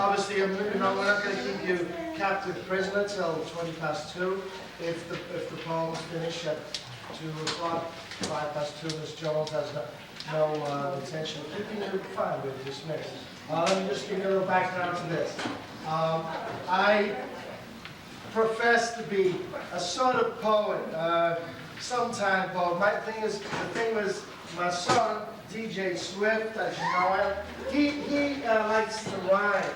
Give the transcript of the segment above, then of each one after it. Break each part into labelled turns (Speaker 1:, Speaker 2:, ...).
Speaker 1: obviously, you know, we're not going to keep you captive prisoner till 2:20. If the poems finish at 2 o'clock, 2:05, Ms. Jones has no intention of keeping you, fine, we're dismissed. Let me just give you a little background to this. I profess to be a sort of poet, sometime poet. The thing was, my son, DJ Swift, as you know him, he likes to rhyme.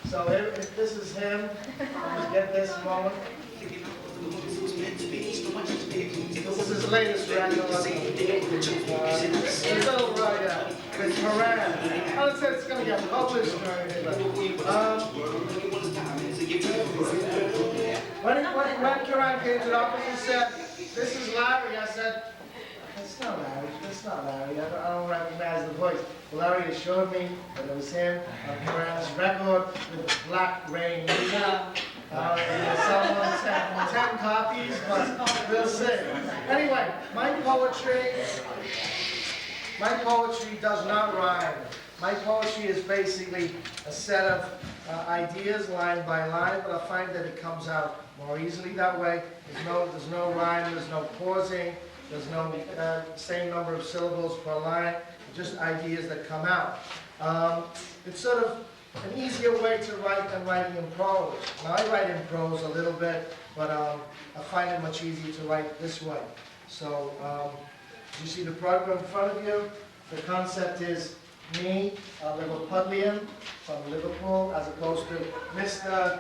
Speaker 1: So if this is him, let's get this moment. This is his latest record. It's a little right with Moran. I don't say it's going to get published or anything, but when Karan came to the office and said, "This is Larry," I said, "That's not Larry. That's not Larry. I don't recognize the voice." Larry assured me that it was him on Karan's record with the Black Rain music. Someone sent 10 copies, but we'll see. Anyway, my poetry does not rhyme. My poetry is basically a set of ideas line by line, but I find that it comes out more easily that way. There's no rhyme, there's no pausing, there's no same number of syllables per line, just ideas that come out. It's sort of an easier way to write than writing in prose. Now, I write in prose a little bit, but I find it much easier to write this way. So, you see the program in front of you. The concept is me, a Liverpudlian from Liverpool, as opposed to Mr.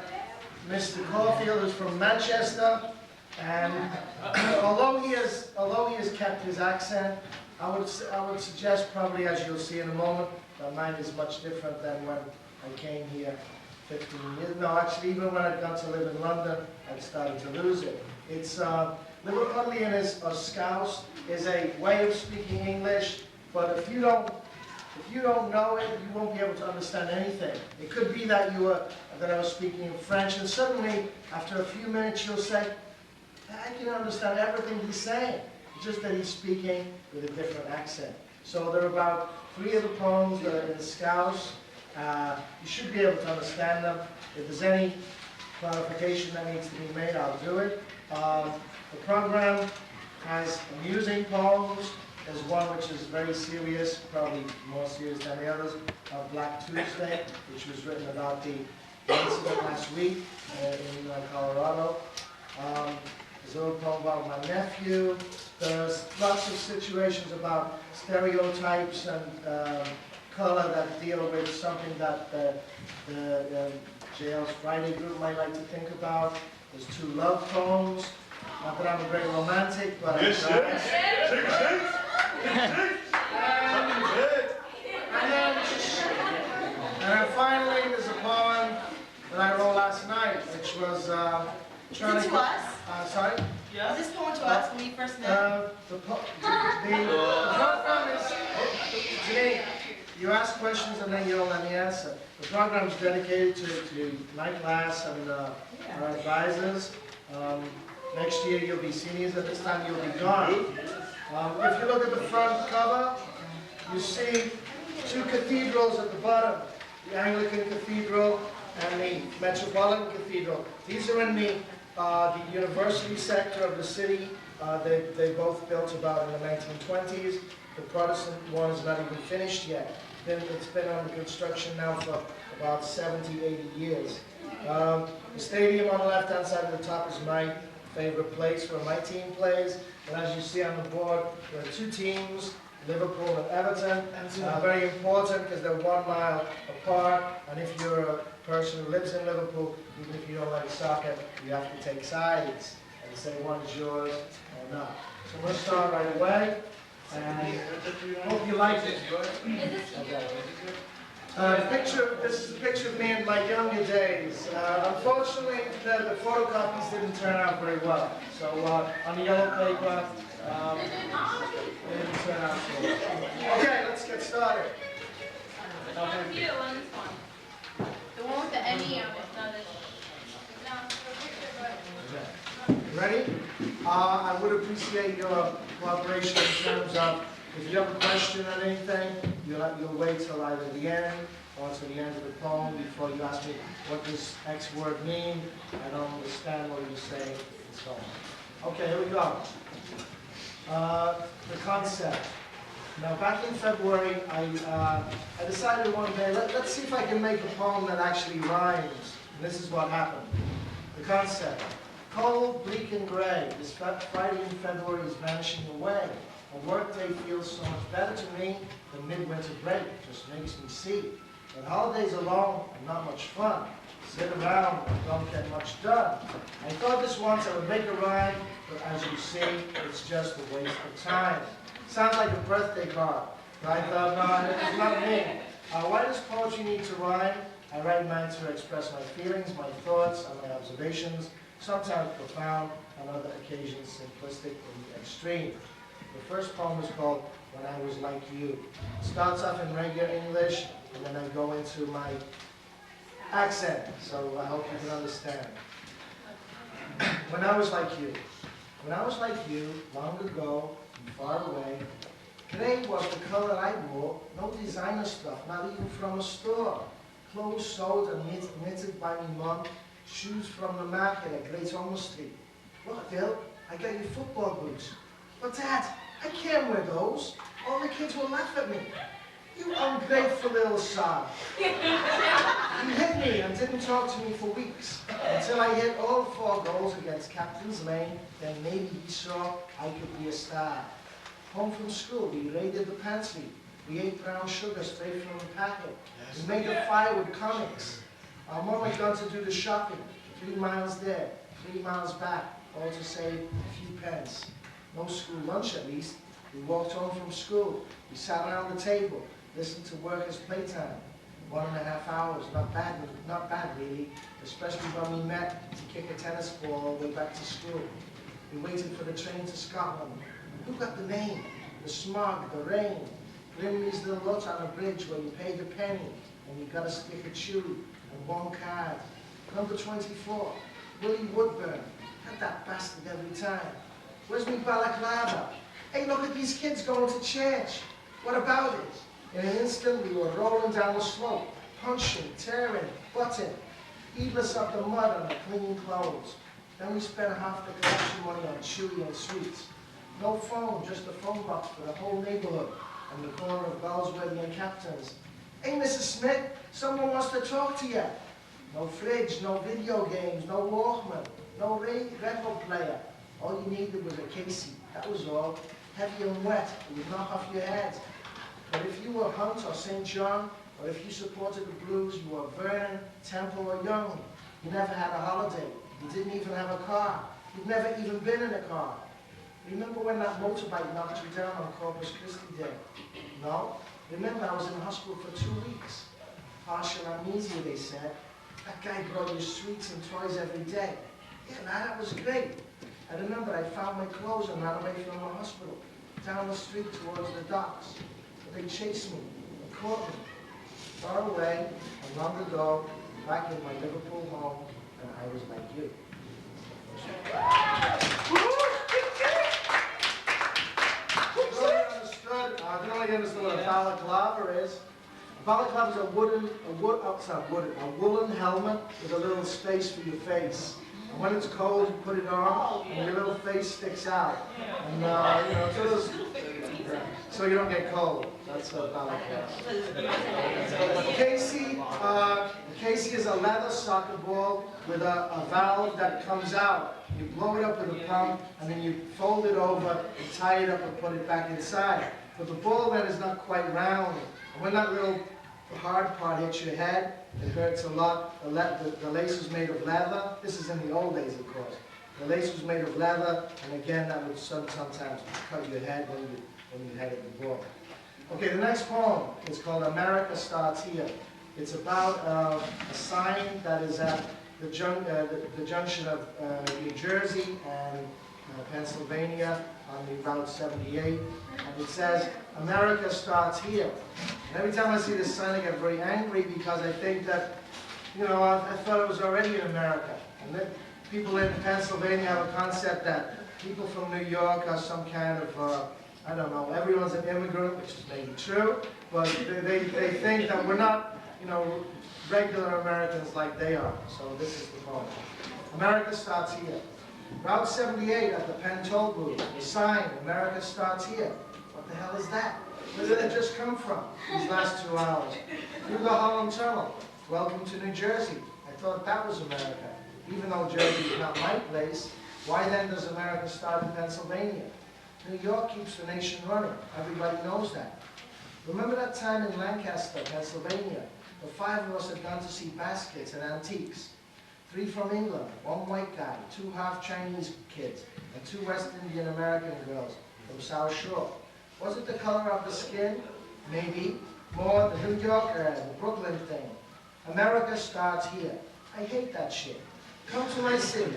Speaker 1: Caulfield, who's from Manchester. And although he has kept his accent, I would suggest probably, as you'll see in a moment, that mine is much different than when I came here 15 years. No, actually, even when I'd gone to live in London, I'd started to lose it. It's Liverpudlian or Scouse is a way of speaking English, but if you don't know it, you won't be able to understand anything. It could be that I was speaking in French, and suddenly, after a few minutes, you'll say, "I can understand everything he's saying." It's just that he's speaking with a different accent. So there are about 3 of the poems that are in Scouse. You should be able to understand them. If there's any clarification that needs to be made, I'll do it. The program has amusing poems. There's one which is very serious, probably more serious than the others, Black Tuesday, which was written about the incident last week in Colorado. There's a little poem about my nephew. There's lots of situations about stereotypes and color that deal with something that the jail's Friday group might like to think about. There's 2 love poems. Not that I'm a great romantic, but
Speaker 2: yes,
Speaker 1: and then finally, there's a poem that I wrote last night, which was trying
Speaker 3: to us?
Speaker 1: Sorry?
Speaker 3: Yeah. Is this poem to us when we first met?
Speaker 1: The program is, today, you ask questions and then you don't let me answer. The program is dedicated to my class and our advisors. Next year you'll be seniors, at this time you'll be gone. If you look at the front cover, you see 2 cathedrals at the bottom, the Anglican Cathedral and the Metropolitan Cathedral. These are in the university sector of the city. They both built about in the 1920s. The Protestant one is not even finished yet. It's been under construction now for about 70, 80 years. The stadium on the left-hand side of the top is my favorite place where my team plays. And as you see on the board, there are 2 teams, Liverpool and Everton. Very important because they're 1 mile apart. And if you're a person who lives in Liverpool, even if you don't like soccer, you have to take sides and say one's yours or not. So we'll start right away. And hope you like it. This is a picture of me in my younger days. Unfortunately, the photocopies didn't turn out very well. So on the yellow paper, it didn't turn out so well. Okay, let's get started.
Speaker 4: The one with the NE on it.
Speaker 1: Ready? I would appreciate your cooperation in terms of if you have a question on anything, you'll wait till either the end or to the end of the poem before you ask me, what does X word mean? I don't understand what you're saying, and so on. Okay, here we go. The concept. Now, back in February, I decided one day, let's see if I can make a poem that actually rhymes. And this is what happened. The concept. Cold, bleak, and gray. This Friday in February is vanishing away. A workday feels so much better to me than midwinter break. Just makes me see that holidays are long and not much fun. Sit around and don't get much done. I thought this once I would make a rhyme, but as you see, it's just a waste of time. Sounds like a birthday card. But I thought, no, it's not me. Why does poetry need to rhyme? I write mine to express my feelings, my thoughts, and my observations, sometimes profound, on other occasions simplistic and extreme. The first poem is called When I Was Like You. It starts off in regular English, and then I go into my accent, so I hope you can understand. When I was like you. When I was like you, long ago and far away, gray was the color I wore, no designer stuff, not even from a store. Clothes sewed and knitted by me mum, shoes from the market at Great Ormond Street. Look, Bill, I got you football boots. But Dad, I can't wear those. All the kids will laugh at me. You ungrateful little son. You hit me and didn't talk to me for weeks, until I hit all 4 goals against Captain's Lane, then maybe he saw I could be a star. Home from school, we raided the pantry. We ate brown sugar straight from the packet. We made a fire with comics. Our mom had gone to do the shopping. 3 miles there, 3 miles back, all to save a few pence. No school lunch at least. We walked home from school. We sat around the table, listened to workers' playtime. 1.5 hours, not bad really, especially when we met to kick a tennis ball all the way back to school. We waited for the train to Scotland. Who got the name? The smog, the rain. Grimley's little lot on a bridge where you paid a penny and you got a stick of chew and 1 card. Number 24, Willie Woodburn. Had that bastard every time. Where's me balaclava? Hey, look at these kids going to church. What about it? In an instant, we were rolling down the slope, punching, tearing, butting, heedless of the mud and the clean clothes. Then we spent half the collection money on chewy and sweets. No phone, just a phone box for the whole neighborhood on the corner of Bellsworthy and Captain's. Hey, Mrs. Smith, someone wants to talk to you. No fridge, no video games, no Walkman, no record player. All you needed was a Casey, that was all. Heavy and wet, it would knock off your head. But if you were Hunt or St. John, or if you supported the Blues, you were Vernon, Temple, or Young. You never had a holiday. You didn't even have a car. You'd never even been in a car. Remember when that motorbike knocked you down on Corpus Christi Day? No? Remember I was in the hospital for 2 weeks. Partial amnesia, they said. That guy brought you sweets and toys every day. Yeah, that was great. I remember I found my clothes and ran away from the hospital, down the street towards the docks. But they chased me and caught me. Far away and long ago, back in my Liverpool home, and I was like you. I don't really understand what a balaclava is. A balaclava is a woolen helmet with a little space for your face. And when it's cold, you put it on, and your little face sticks out. And you know, so you don't get cold. That's a balaclava. Casey is a leather soccer ball with a valve that comes out. You blow it up with a pump, and then you fold it over and tie it up and put it back inside. But the ball then is not quite round. And when that little hard part hits your head, it hurts a lot. The lace was made of leather. This is in the old days, of course. The lace was made of leather, and again, that would sometimes cut your head when you headed the ball. Okay, the next poem is called America Starts Here. It's about a sign that is at the junction of New Jersey and Pennsylvania on the Route 78, and it says, America starts here. And every time I see this sign, I get very angry because I think that, you know, I thought it was already in America. And then people in Pennsylvania have a concept that people from New York are some kind of, I don't know, everyone's an immigrant, which is maybe true, but they think that we're not you know, regular Americans like they are. So this is the poem. America starts here. Route 78 at the Penn toll booth. The sign, America starts here. What the hell is that? Where did it just come from, these last 2 hours? Through the Holland Tunnel. Welcome to New Jersey. I thought that was America. Even though Jersey is not my place, why then does America start in Pennsylvania? New York keeps the nation running. Everybody knows that. Remember that time in Lancaster, Pennsylvania? The 5 of us had gone to see baskets and antiques. 3 from England, 1 white guy, 2 half Chinese kids, and 2 West Indian American girls from South Shore. Was it the color of the skin? Maybe. More the New Yorker, the Brooklyn thing. America starts here. I hate that shit. Come to my city.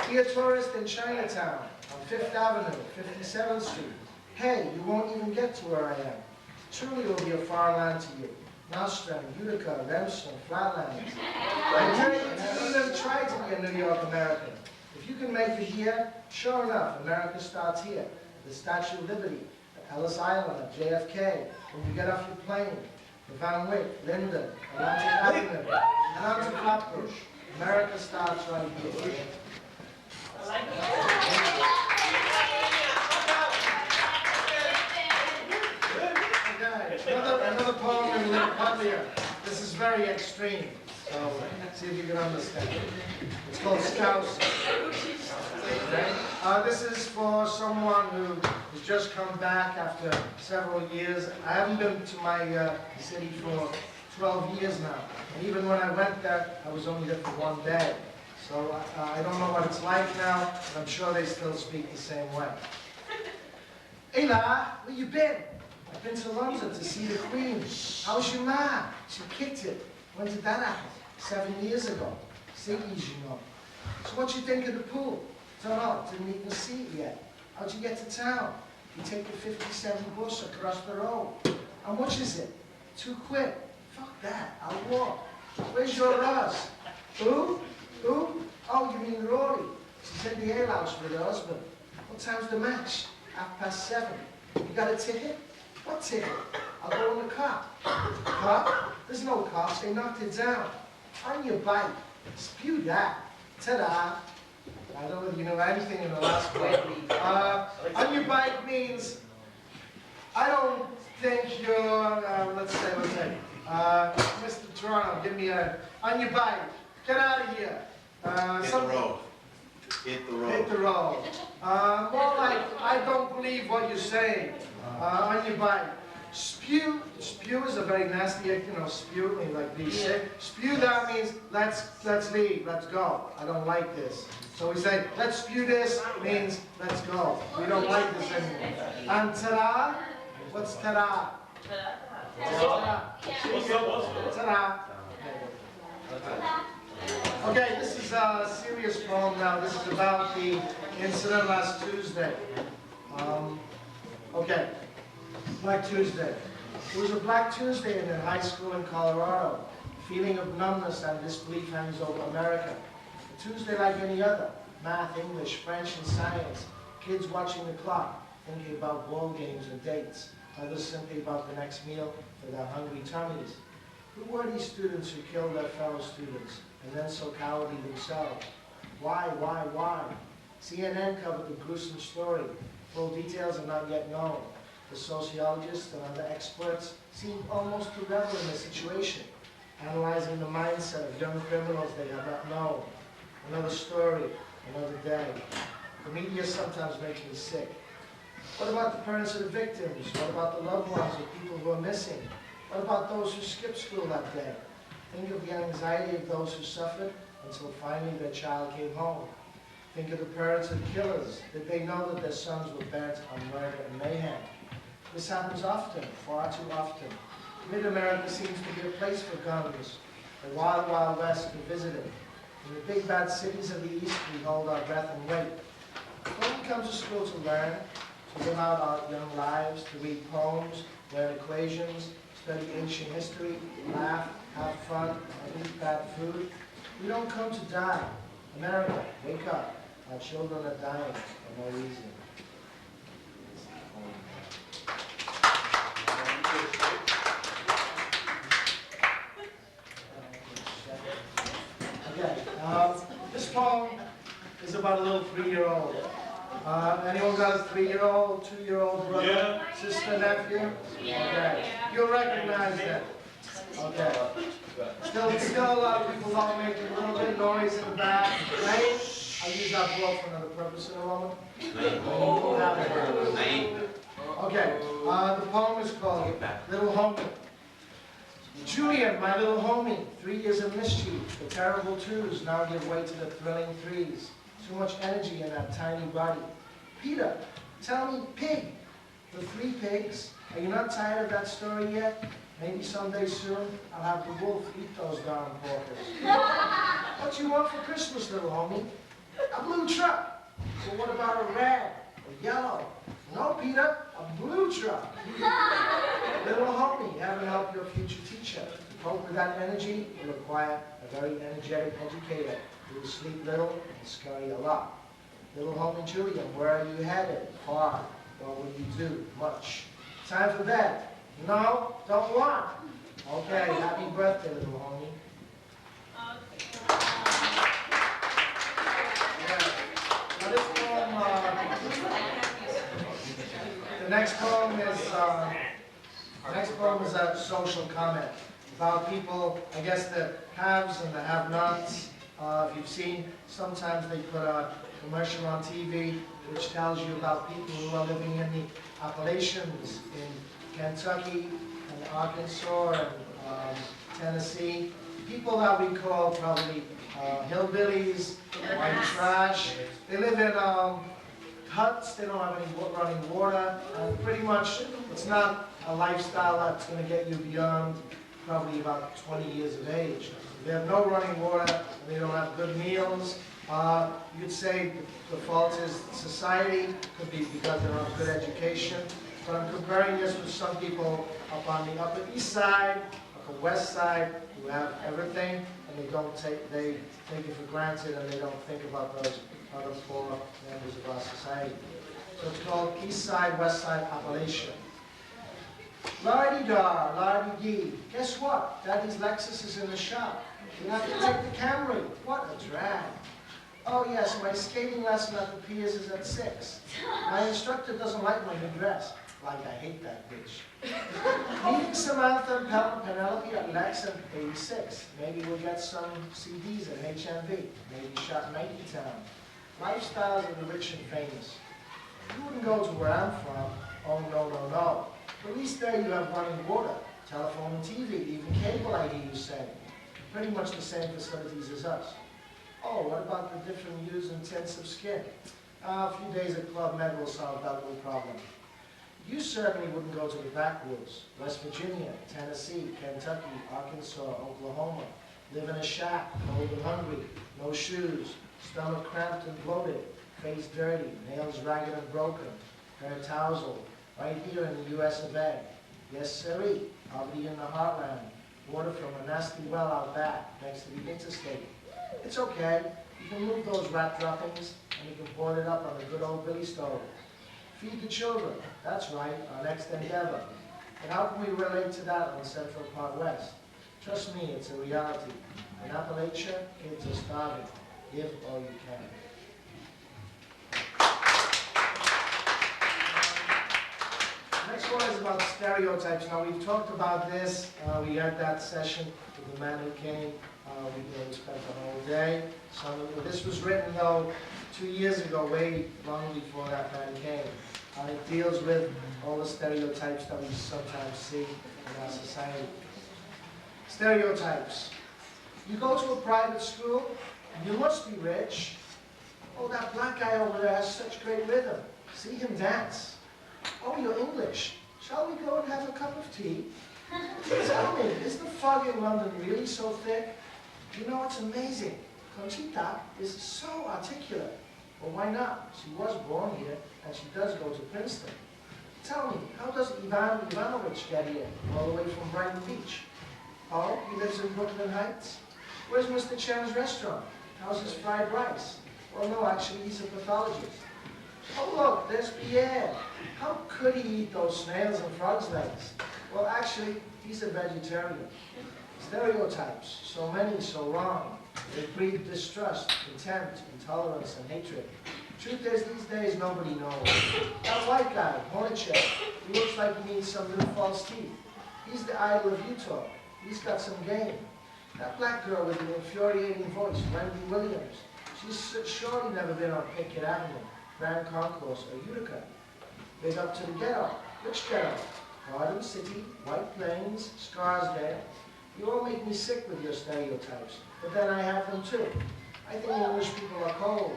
Speaker 1: Be a tourist in Chinatown, on 5th Avenue, 57th Street. Hey, you won't even get to where I am. Truly it will be a far land to you. Nostrum, Utica, Remsen, Flatlands. I tell you even try to be a New York American. If you can make it here, sure enough, America starts here. The Statue of Liberty, at Ellis Island, at JFK, when you get off your plane, the Van Wyck, Linden, Atlantic Avenue, and on to Flatbush. America starts right here. Okay, another poem in Lithuania. This is very extreme, so see if you can understand it. It's called Scouse. Okay? This is for someone who has just come back after several years. I haven't been to my city for 12 years now. And even when I went there, I was only there for 1 day. So I don't know what it's like now, but I'm sure they still speak the same way. Hey La, where you been? I've been to London to see the Queen. How's your ma? She kicked it. When did that happen? 7 years ago. Siggy's, you know. So what you think of the pool? Don't know, didn't even see it yet. How'd you get to town? You take the 57 bus across the road. How much is it? 2 quid. Fuck that, I'll walk. Where's your Ross? Who? Who? Oh, you mean Rory. She's in the alehouse with her husband. What time's the match? 7:30. You got a ticket? What ticket? I'll go in the car. Car? There's no car, they knocked it down. On your bike. Spew that. Ta-da. I don't know if you know anything in the last one. On your bike means, I don't think you're, let's say, Mr. Toronto, give me a, on your bike, get out of here.
Speaker 2: Hit the road. Hit the road.
Speaker 1: Hit the road. More like, I don't believe what you're saying. On your bike. Spew is a very nasty, you know, spew means like be sick. Spew that means let's leave, let's go. I don't like this. So we say, let's spew this means let's go. We don't like this anymore. And ta-da, what's ta-da? Ta-da. Okay, this is a serious poem now. This is about the incident last Tuesday. Okay, Black Tuesday. It was a Black Tuesday in a high school in Colorado. A feeling of numbness and disbelief hangs over America. A Tuesday like any other. Math, English, French, and science. Kids watching the clock, thinking about ball games and dates. Others simply about the next meal for their hungry tummies. Who were these students who killed their fellow students, and then so cowardly themselves? Why? CNN covered the gruesome story. Full details are not yet known. The sociologists and other experts seem almost to revel in the situation, analyzing the mindset of young criminals they have not known. Another story, another day. The media sometimes makes me sick. What about the parents of the victims? What about the loved ones of people who are missing? What about those who skipped school that day? Think of the anxiety of those who suffered until finally their child came home. Think of the parents of the killers. Did they know that their sons were bent on murder and mayhem? This happens often, far too often. Mid-America seems to be a place for guns. The wild, wild west to visit it. In the big bad cities of the east, we hold our breath and wait. Don't we come to school to learn, to live out our young lives, to read poems, learn equations, study ancient history, laugh, have fun, and eat bad food? We don't come to die. America, wake up. Our children are dying for no reason. Okay, this poem is about a little 3-year-old. Anyone got a 3-year-old, 2-year-old brother, sister, nephew? Okay, you'll recognize them. Okay. Still a lot of people don't make a little bit of noise in the back. Right? I'll use that ball for another purpose in a moment. Okay, the poem is called Little Homie. Julian, my little homie, 3 years of mischief. The terrible 2s now give way to the thrilling 3s. Too much energy in that tiny body. Peter, tell me, pig. The 3 pigs. Are you not tired of that story yet? Maybe someday soon I'll have the wolf eat those darn porkers. What you want for Christmas, little homie? A blue truck. Well, what about a red or yellow? No, Peter, a blue truck. Little homie, heaven help your future teacher. To cope with that energy, you require a very energetic educator who will sleep little and scurry a lot. Little homie Julian, where are you headed? Far. What will you do? Much. Time for bed. No, don't want. Okay, happy birthday, little homie. Now this poem, the next poem is a social comment about people, I guess the haves and the have-nots. If you've seen, sometimes they put a commercial on TV which tells you about people who are living in the Appalachians in Kentucky and Arkansas and Tennessee. People that we call probably hillbillies, white trash. They live in huts, they don't have any running water, and pretty much it's not a lifestyle that's going to get you beyond probably about 20 years of age. They have no running water, and they don't have good meals. You could say the fault is society, could be because they don't have good education, but I'm comparing this with some people up on the Upper East Side, Upper West Side, who have everything, and they take it for granted, and they don't think about those other poor members of our society. So it's called East Side, West Side Appalachia. La-di-da, la-di-dee. Guess what? Daddy's Lexus is in the shop. You have to take the Camry. What a drag. Oh yes, my skating lesson at the Piers is at 6. My instructor doesn't like my new dress. Like, I hate that bitch. Meeting Samantha and Penelope at Lex at 86. Maybe we'll get some CDs at HMV. Maybe shot in Town. Lifestyles of the rich and famous. You wouldn't go to where I'm from. Oh, no, no, no. But at least there you have running water, telephone and TV, even cable, I hear you say. Pretty much the same facilities as us. Oh, what about the different hues and tints of skin? A few days at Club Med will solve that little problem. You certainly wouldn't go to the backwoods. West Virginia, Tennessee, Kentucky, Arkansas, Oklahoma. Live in a shack, cold and hungry, no shoes, stomach cramped and bloated, face dirty, nails ragged and broken, hair tousled, right here in the US of A. Yes, sirree, poverty in the heartland, water from a nasty well out back, next to the interstate. It's okay, you can move those rat droppings, and you can boil it up on a good old billy stove. Feed the children, that's right, our next endeavor. And how can we relate to that on Central Park West? Trust me, it's a reality. In Appalachia, kids are starving. Give all you can. Next one is about stereotypes. Now, we've talked about this. We had that session with the man who came. We spent the whole day. This was written, though, 2 years ago, way long before that man came. It deals with all the stereotypes that we sometimes see in our society. Stereotypes. You go to a private school, you must be rich. Oh, that black guy over there has such great rhythm. See him dance. Oh, you're English. Shall we go and have a cup of tea? Tell me, is the fog in London really so thick? You know, it's amazing. Conchita is so articulate. Well, why not? She was born here, and she does go to Princeton. Tell me, how does Ivan Ivanovich get here, all the way from Brighton Beach? Oh, he lives in Brooklyn Heights? Where's Mr. Chen's restaurant? How's his fried rice? Well, no, actually, he's a pathologist. Oh, look, there's Pierre. How could he eat those snails and frog's legs? Well, actually, he's a vegetarian. Stereotypes, so many, so wrong. They breed distrust, contempt, intolerance, and hatred. Truth is, these days, nobody knows. That white guy, Hornacek, he looks like he needs some new false teeth. He's the idol of Utah. He's got some game. That black girl with the infuriating voice, Wendy Williams, she's surely never been on Pickett Avenue, Grand Concourse, or Utica. Big up to the ghetto. Which ghetto? Garden City, White Plains, Scarsdale. You all make me sick with your stereotypes, but then I have them too. I think English people are cold.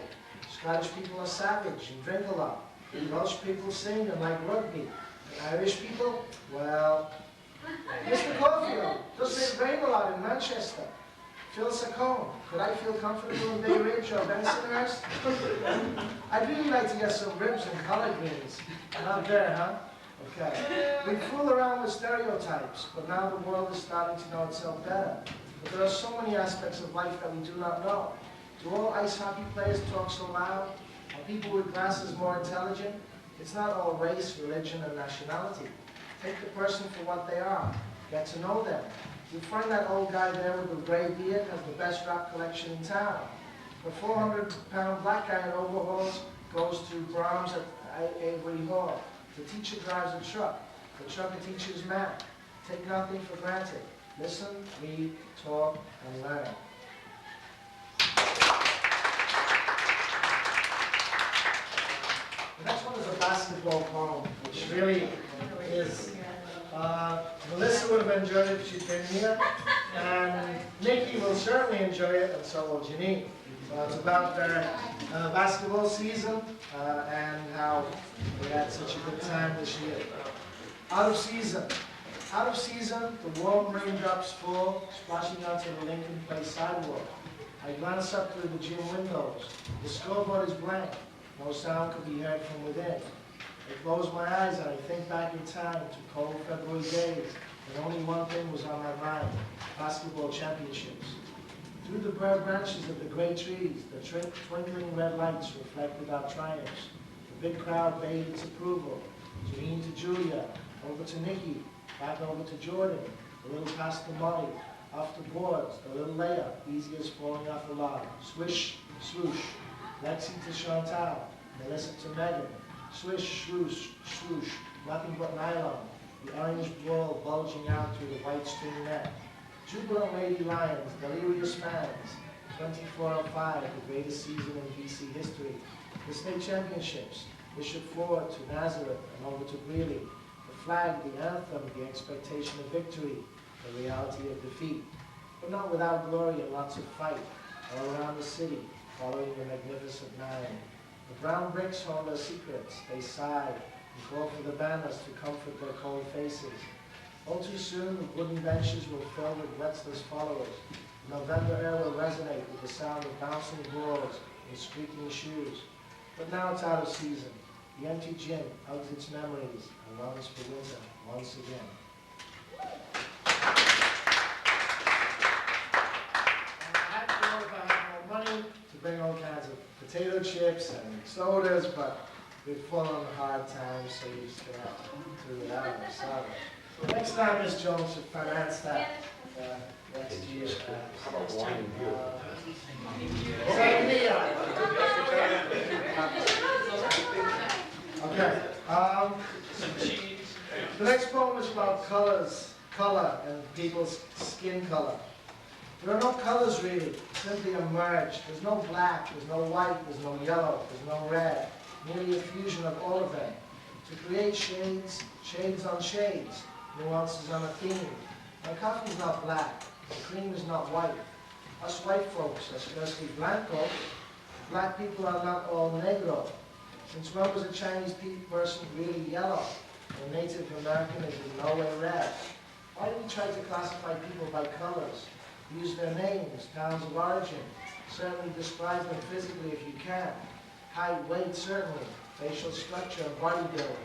Speaker 1: Scottish people are savage and drink a lot. Welsh people sing and like rugby. And Irish people, well... Mr. Caulfield, doesn't it rain a lot in Manchester? Phil Saccone, could I feel comfortable in Bay Ridge or Bensonhurst? I'd really like to get some ribs and collard greens. Not there, huh? Okay. We fool around with stereotypes, but now the world is starting to know itself better. But there are so many aspects of life that we do not know. Do all ice hockey players talk so loud? Are people with glasses more intelligent? It's not all race, religion, and nationality. Take the person for what they are. Get to know them. You'll find that old guy there with the gray beard has the best rap collection in town. The 400-pound black guy in overalls goes to Brahms at Avery Hall. The teacher drives a truck. The trucker teaches math. Take nothing for granted. Listen, read, talk, and learn. The next one is a basketball poem, which really is, Melissa would have enjoyed it if she'd been here, and Nikki will certainly enjoy it, and so will Janine. It's about their basketball season and how we had such a good time this year. Out of season. Out of season, the warm raindrops fall, splashing onto the Lincoln Place sidewalk. I glance up through the gym windows. The scoreboard is blank. No sound could be heard from within. I close my eyes and I think back in time to cold February days, and only one thing was on my mind: basketball championships. Through the bare branches of the great trees, the twinkling red lights reflected our triumphs. The big crowd bade its approval. Janine to Julia, over to Nikki, back over to Jordan, a little past the Molly, off the boards, the little layup, easy as falling off a log. Swish, swoosh. Lexi to Chantal, Melissa to Megan. Swish, swoosh, swoosh, nothing but nylon. The orange ball bulging out through the white string net. Jubilant Lady Lions, delirious fans. 24:05, the greatest season in BC history. The state championships, Bishop Ford to Nazareth and over to Greeley. The flag, the anthem, the expectation of victory, the reality of defeat. But not without glory and lots of fight, all around the city, following the magnificent nine. The brown bricks hold their secrets. They sigh and call for the banners to comfort their cold faces. All too soon, the wooden benches will fill with restless followers. The November air will resonate with the sound of bouncing balls and squeaking shoes. But now it's out of season. The empty gym hugs its memories and longs for winter once again. I had to work out more money to bring all kinds of potato chips and sodas, but we've fallen on hard times, so you just gonna have to do it out. I'm sorry. Next time, Ms. Jones should finance that next year.
Speaker 5: How about wine and beer?
Speaker 1: Same deal. Okay. The next poem is about color, and people's skin color. There are no colors really, simply a merge. There's no black, there's no white, there's no yellow, there's no red. Merely a fusion of all of them. To create shades, shades on shades, nuances on a theme. My coffee's not black, the cream is not white. Us white folks, especially Blanco, black people are not all negro. Since when was a Chinese person really yellow? A Native American is in no way red. Why do we try to classify people by colors? Use their names, towns of origin. Certainly describe them physically if you can. Height, weight, certainly. Facial structure, body build.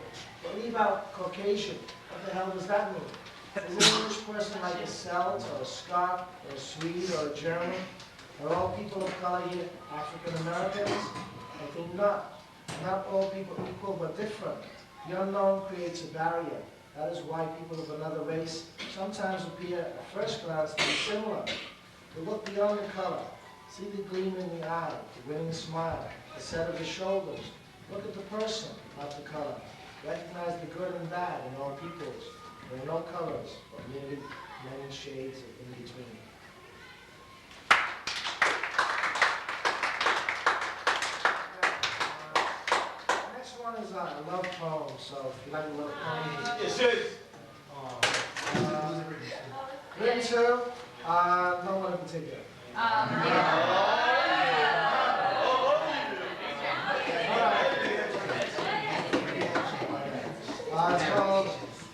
Speaker 1: But leave out Caucasian. What the hell does that mean? Is an English person like a Celt, or a Scot, or a Swede, or a German? Are all people of color here African Americans? I think not. Not all people equal, but different. The unknown creates a barrier. That is why people of another race sometimes appear at first glance to be similar. To look beyond the color, See the gleam in the eye, the winning smile, the set of the shoulders. Look at the person, not the color. Recognize the good and bad in all peoples. There are no colors, but merely many shades of in between. The next one is a love poem, so if you like a love poem.
Speaker 2: Yes, yes.
Speaker 1: Written to, no one in particular.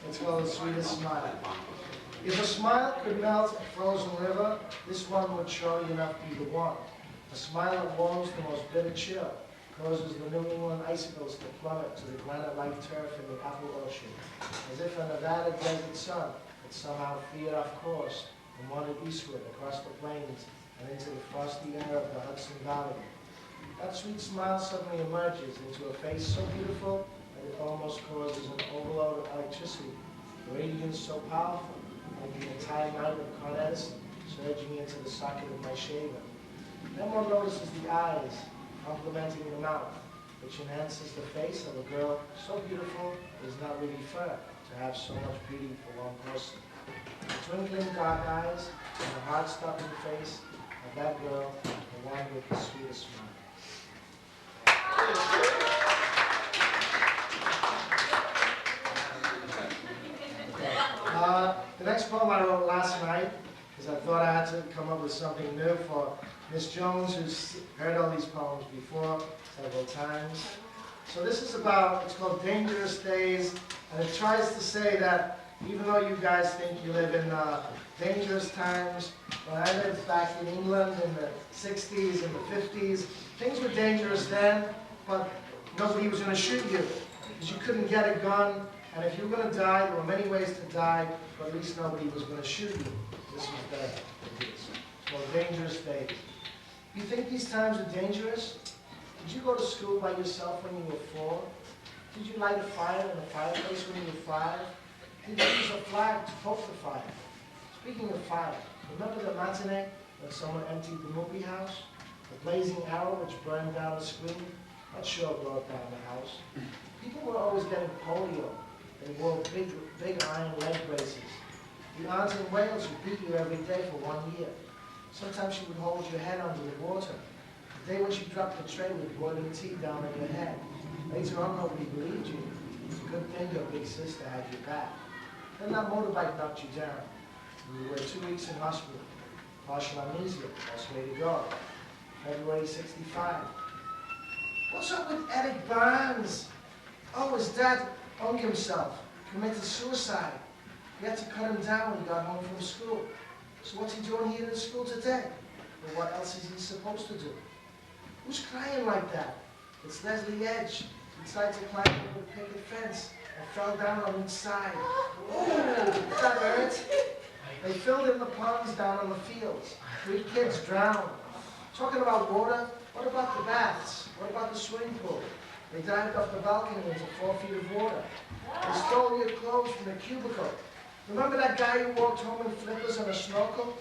Speaker 1: It's called The Sweetest Smile. If a smile could melt a frozen river, this one would surely enough be the one. A smile that warms the most bitter chill, causes the New England icicles to plummet to the granite-like turf in the Apple Ocean, as if a Nevada desert sun had somehow veered off course and wandered eastward across the plains and into the frosty air of the Hudson Valley. That sweet smile suddenly emerges into a face so beautiful that it almost causes an overload of electricity, a radiance so powerful, like the entire night of Con Edison surging into the socket of my shaver. Then one notices the eyes, complementing the mouth, which enhances the face of a girl so beautiful it is not really fair to have so much beauty for one person. The twinkling dark eyes and the heart-stopping face of that girl, the one with the sweetest smile. The next poem I wrote last night, because I thought I had to come up with something new for Miss Jones, who's heard all these poems before several times. So this is about, it's called Dangerous Days, and it tries to say that even though you guys think you live in dangerous times, when I lived back in England in the 60s and the 50s, things were dangerous then, but nobody was going to shoot you, because you couldn't get a gun, and if you were going to die, there were many ways to die, but at least nobody was going to shoot you. This was better. It's called Dangerous Days. You think these times are dangerous? Did you go to school by yourself when you were 4? Did you light a fire in a fireplace when you were 5? Did you use a flag to poke the fire? Speaking of fire, remember the matinee when someone emptied the movie house? The blazing arrow which burned down the screen? That sure brought down the house. People were always getting polio. They wore big iron leg braces. The aunt in Wales would beat you every day for 1 year. Sometimes she would hold your head under the water. The day when she dropped the tray with boiling tea down on your head. Later on, nobody believed you. It's a good thing your big sister had your back. Then that motorbike knocked you down. You were 2 weeks in hospital. Partial amnesia, best way to go. February 65. What's up with Eric Barnes? Oh, his dad hung himself, committed suicide. He had to cut him down when he got home from school. So what's he doing here in school today? Well, what else is he supposed to do? Who's crying like that? It's Leslie Edge. He tried to climb over the picket fence and fell down on each side. Oh, that hurt. They filled in the ponds down on the fields. 3 kids drowned. Talking about water, what about the baths? What about the swimming pool? They dived off the balcony into 4 feet of water. They stole your clothes from the cubicle. Remember that guy who walked home in flippers and a snorkel?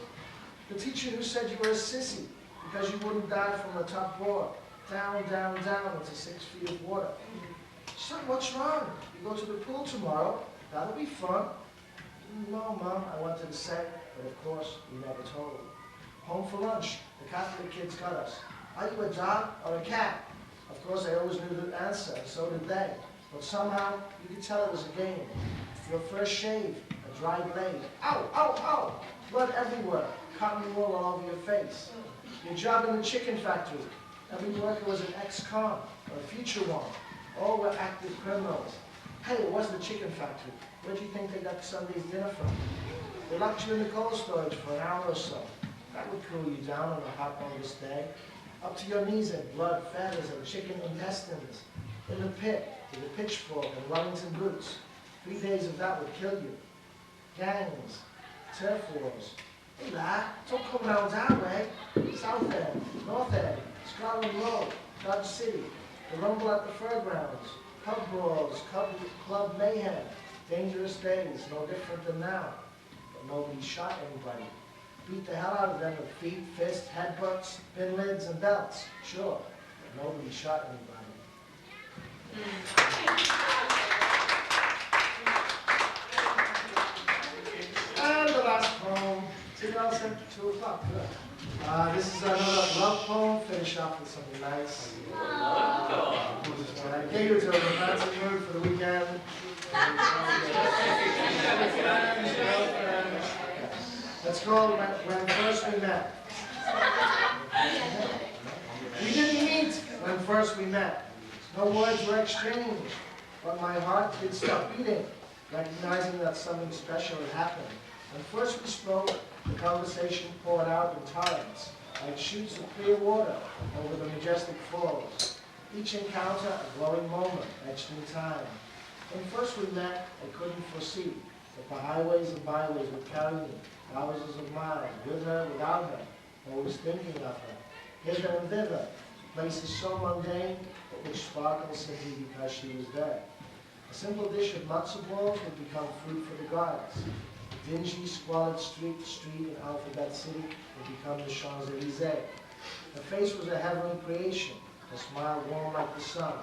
Speaker 1: The teacher who said you were a sissy because you wouldn't dive from the top floor. Down, down, down into 6 feet of water. Son, what's wrong? You go to the pool tomorrow. That'll be fun. No, Mom, I wanted to say, but of course, you never told. Home for lunch. The Catholic kids got us. Are you a dog or a cat? Of course, I always knew the answer, and so did they. But somehow, you could tell it was a game. Your first shave, a dry blade. Ow, ow, ow! Blood everywhere. Cotton wool all over your face. Your job in the chicken factory. Every worker was an ex-con, or a future one. All were active criminals. Hey, it was the chicken factory. Where do you think they got Sunday's dinner from? They locked you in the cold storage for an hour or so. That would cool you down on a hot August day. Up to your knees in blood, feathers, and chicken intestines. In the pit, with a pitchfork and Wellington boots. 3 days of that would kill you. Gangs, turf wars. Hey lad, don't come round our way. South End, North End, Scotland Road, Dodge City, the rumble at the fairgrounds, pub brawls, club mayhem, dangerous days, no different than now. But nobody shot anybody. beat the hell out of them with feet, fists, headbutts, pin lids, and belts. Sure, but nobody shot anybody. And the last poem. See, now it's at 2 o'clock. Good. This is another love poem. Finish off with something nice. I gave you to a romantic mood for the weekend. Let's go when first we met. We didn't meet when first we met. No words were exchanged, but my heart did stop beating, recognizing that something special had happened. When first we spoke, the conversation poured out in torrents, like shoots of clear water over the majestic falls. Each encounter a glowing moment etched in time. When first we met, I couldn't foresee that the highways and byways would carry me thousands of miles, with her, without her, always thinking of her, hither and thither, places so mundane, but which sparkled simply because she was there. A simple dish of matzo balls would become food for the gods. A dingy, squalid street in Alphabet City would become the Champs-Élysées. Her face was a heavenly creation, a smile warm like the sun,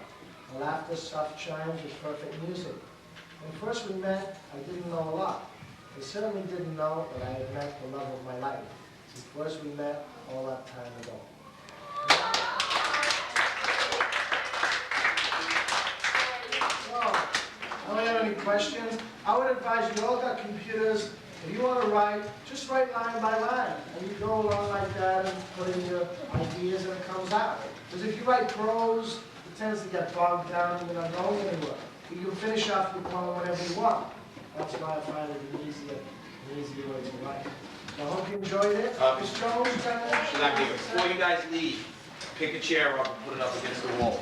Speaker 1: a laughter soft chimes with perfect music. When first we met, I didn't know a lot. I certainly didn't know that I had met the love of my life. When first we met, all that time ago. So, I don't have any questions. I would advise you all got computers. If you want to write, just write line by line. And you go along like that and put in your ideas and it comes out. Because if you write prose, it tends to get bogged down and you're not going anywhere. You can finish off your poem whenever you want. That's why I find it an easier way to write. So I hope you enjoyed it. Ms. Jones,
Speaker 2: Before you guys leave, pick a chair up and put it up against the wall.